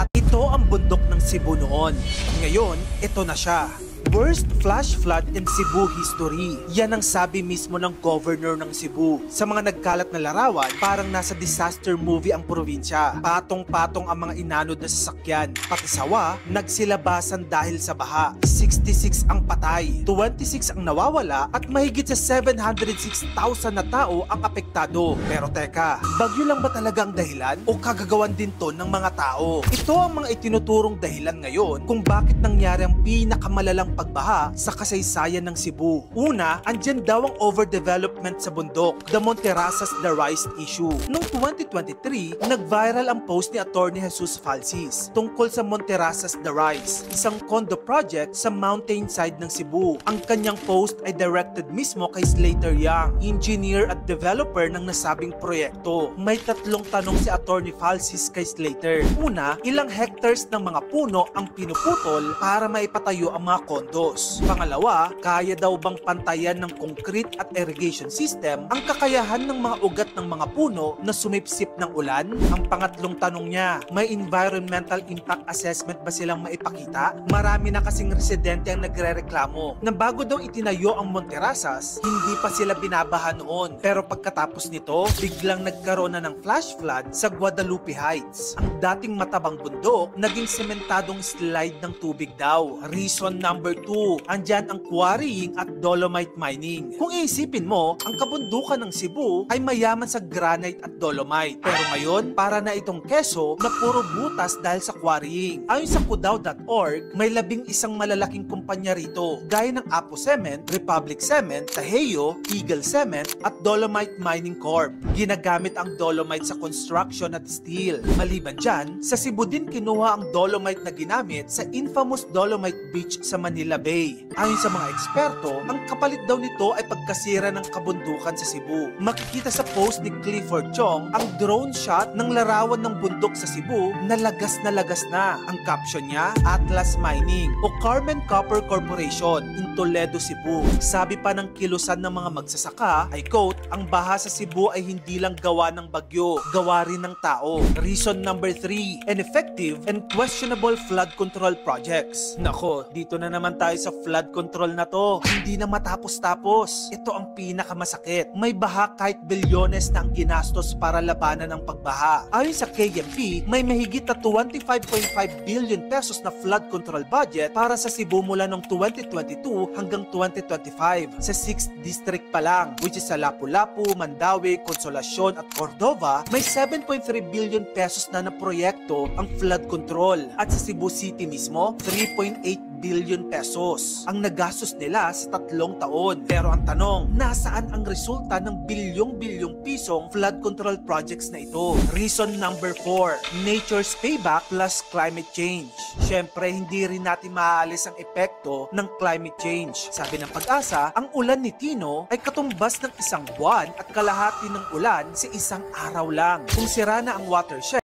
At ito ang bundok ng Cebu noon. Ngayon, ito na siya. Worst flash flood in Cebu history. Yan ang sabi mismo ng governor ng Cebu. Sa mga nagkalat na larawan, parang nasa disaster movie ang probinsya. Patong-patong ang mga inanod na sasakyan. Pati sawa, nagsilabasan dahil sa baha. 66 ang patay, 26 ang nawawala at mahigit sa 706,000 na tao ang apektado. Pero teka, bagyo lang ba talaga ang dahilan o kagagawan din to ng mga tao? Ito ang mga itinuturong dahilan ngayon kung bakit nangyari ang pinakamalalang pagbaha sa kasaysayan ng Cebu. Una, andyan daw ang overdevelopment sa bundok, the Monterasas the Rise issue. Noong 2023, nag-viral ang post ni Atty. Jesus Falsis tungkol sa Monterasas the Rise, isang condo project sa mountainside ng Cebu. Ang kanyang post ay directed mismo kay Slater Young, engineer at developer ng nasabing proyekto. May tatlong tanong si Atty. Falsis kay Slater. Una, ilang hectares ng mga puno ang pinuputol para maipatayo ang mga condos? Pangalawa, kaya daw bang pantayan ng concrete at irrigation system ang kakayahan ng mga ugat ng mga puno na sumipsip ng ulan? Ang pangatlong tanong niya, may environmental impact assessment ba silang maipakita? Marami na kasing residente ang nagrereklamo na bago daw itinayo ang Monterasas, hindi pa sila binabaha noon. Pero pagkatapos nito, biglang nagkaroon na ng flash flood sa Guadalupe Heights. Ang dating matabang bundok, naging sementadong slide ng tubig daw. Reason number 2, andyan ang quarrying at dolomite mining. Kung iisipin mo, ang kabundukan ng Cebu ay mayaman sa granite at dolomite. Pero ngayon, para na itong keso na puro butas dahil sa quarrying. Ayon sa kudaw.org, may 11 malalaking kumpanya rito, gaya ng Apo Cement, Republic Cement, Taheo, Eagle Cement at Dolomite Mining Corp. Ginagamit ang dolomite sa construction at steel. Maliban dyan, sa Cebu din kinuha ang dolomite na ginamit sa infamous Dolomite Beach sa Manila Bay. Ayon sa mga eksperto, ang kapalit daw nito ay pagkasira ng kabundukan sa Cebu. Makikita sa post ni Clifford Chong ang drone shot ng larawan ng bundok sa Cebu na lagas na. Ang caption niya, Atlas Mining o Carmen Copper Corporation in Toledo, Cebu. Sabi pa ng kilusan ng mga magsasaka, I quote, ang baha sa Cebu ay hindi lang gawa ng bagyo, gawa rin ng tao. Reason number 3, ineffective and questionable flood control projects. Nako, dito na naman tayo sa flood control na to. Hindi na matapos-tapos. Ito ang pinakamasakit. May baha kahit bilyones na ang ginastos para labanan ng pagbaha. Ayon sa KMP, may mahigit na 25.5 billion pesos na flood control budget para sa Cebu mula noong 2022 hanggang 2025 sa 6th district pa lang, which is sa Lapu-Lapu, Mandaue, Consolacion at Cordova. May 7.3 billion pesos na proyekto ang flood control at sa Cebu City mismo 3.8 billion pesos ang nagastos nila sa 3 taon. Pero ang tanong, nasaan ang resulta ng bilyong-bilyong pisong flood control projects na ito? Reason number 4, nature's payback plus climate change. Syempre, hindi rin natin maaalis ang epekto ng climate change. Sabi ng Pag-asa, ang ulan ni Tino ay katumbas ng 1 buwan at kalahati ng ulan sa 1 araw lang. Kung sira na ang watershed,